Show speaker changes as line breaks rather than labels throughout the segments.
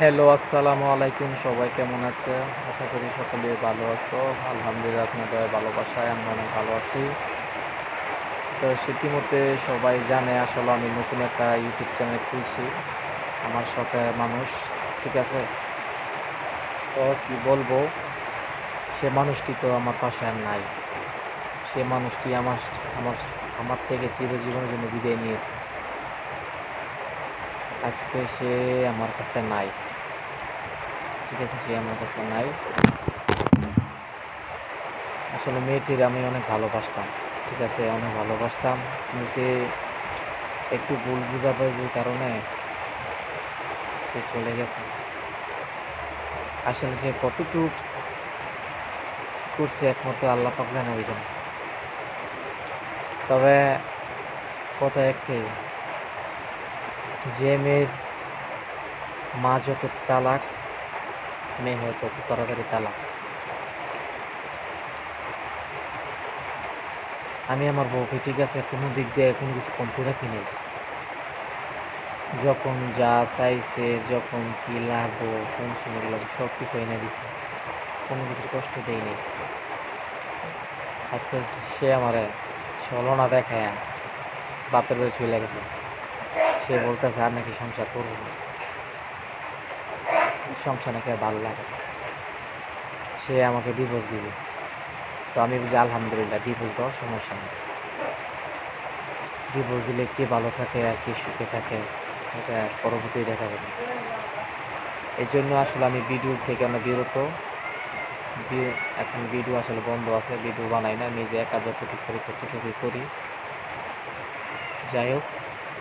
Hello, আসসালামু আলাইকুম। সবাই কেমন আছে? আশা করি সকলে ভালো আছো। আলহামদুলিল্লাহ, আপনাদের ভালোবাসায় আমরা অনেক ভালো আছি। তো ইতিমধ্যে সবাই জানে আসলে আমি নতুন একটা ইউটিউব চ্যানেল খুলছি। আমার শখের মানুষ, ঠিক আছে? তো কি বলবো, সে মানুষটি তো আমার পাশে আর নাই। সে মানুষটি আমার আমার থেকে চিরজীবনের জন্য বিদায় নিয়েছে। আজকে সে আমার কাছে নাই, ঠিক আছে? সে আমার কাছে নাই। আসলে মেয়েটির আমি অনেক ভালোবাসতাম, ঠিক আছে? অনেক ভালোবাসতাম, কিন্তু সে একটু ভুল বোঝাবুঝির কারণে সে চলে গেছে। আসলে সে কতটুকু করছে একমাত্র আল্লাহ পাক জানে, ওইজন। তবে কথা একটাই, যে মেয়ের মা যত চালাক, মেয়ে হয় তত তাড়াতাড়ি তালাক। আমি আমার বউকে, ঠিক আছে, কোনো দিক দিয়ে কোনো কিছু কমতে রাখি নাই। যখন যা চাইছে, যখন কি লাগবো, কোন সময় লাগবে, সব কিছু এনে দিছে, কোনো কিছুর কষ্ট দেয়নি। আজকে সে আমারে ছলনা দেখায় বাপের বাড়ি চলে গেছে। সে বলতেছে আর নাকি সংসার করবো না, সংসার নাকি আর ভালো লাগে না। সে আমাকে ডিভোর্স দিবে। তো আমি বুঝি আলহামদুলিল্লাহ, ডিভোর্স দেওয়ার সমস্যা নেই। ডিভোর্স দিলে কে ভালো থাকে আর কে সুখে থাকে, এটা পরবর্তী দেখা যাবে। এই জন্য আসলে আমি ভিডিও থেকে অনেক বিরত। এখন ভিডিও আসলে বন্ধ আছে, ভিডিও বানাই না, নিজে একা যতটুকু করি ততটুকুই করি। যাই হোক,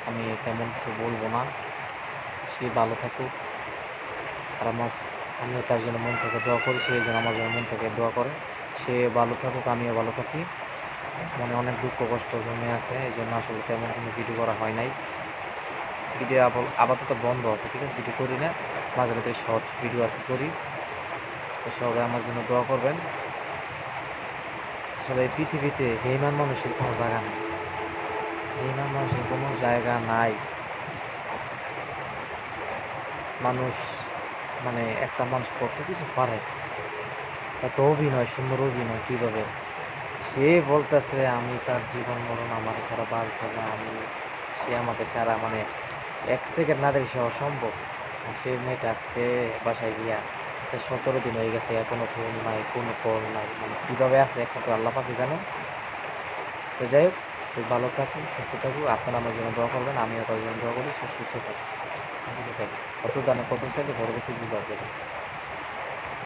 আমি তেমন কিছু বলবো না। সে ভালো থাকুক, আর আমিও তার জন্য মন থেকে দোয়া করি, সে যেন আমার জন্য মন থেকে দোয়া করে। সে ভালো থাকুক, আমিও ভালো থাকি। মনে অনেক দুঃখ কষ্ট জমে আছে, এই জন্য আসলে তেমন কোনো ভিডিও করা হয় নাই। ভিডিও আপাতত বন্ধ আছে, ঠিক আছে? ভিডিও করি না, মাঝে মাঝে শর্টস ভিডিও আর কি করি। তো সবাই আমার জন্য দোয়া করবেন। আসলে এই পৃথিবীতে বেঈমান মানুষের কোনো জায়গা নাই, বেঈমান মানুষের কোনো জায়গা নাই। মানুষ মানে একটা মানুষ কত কিছু পারে, এত অভিনয়, সুন্দর অভিনয় কীভাবে! সে বলতেছে আমি তার জীবন মরণ আমার ছাড়া বাঁচবে না, সে আমাকে ছাড়া মানে এক সেকেন্ড না দেখে সে অসম্ভব। আর সে মেয়েটা আজকে বাসায় গিয়া আজকে 17 দিন হয়ে গেছে, কোনো ফোন নাই, কোনো কল নাই, মানে কীভাবে আছে একমাত্র আল্লাহ পাকই জানেন। তো যাই হোক, তুই ভালো থাকুক, সুস্থ থাকুক। আপনারা আমার জন্য দোয়া করবেন, আমিও তার জন্য দোয়া করি, সে সুস্থ থাকুক। কিছু চাই, কত দানে কত চাইলে পরবর্তী বুঝতে পারবে।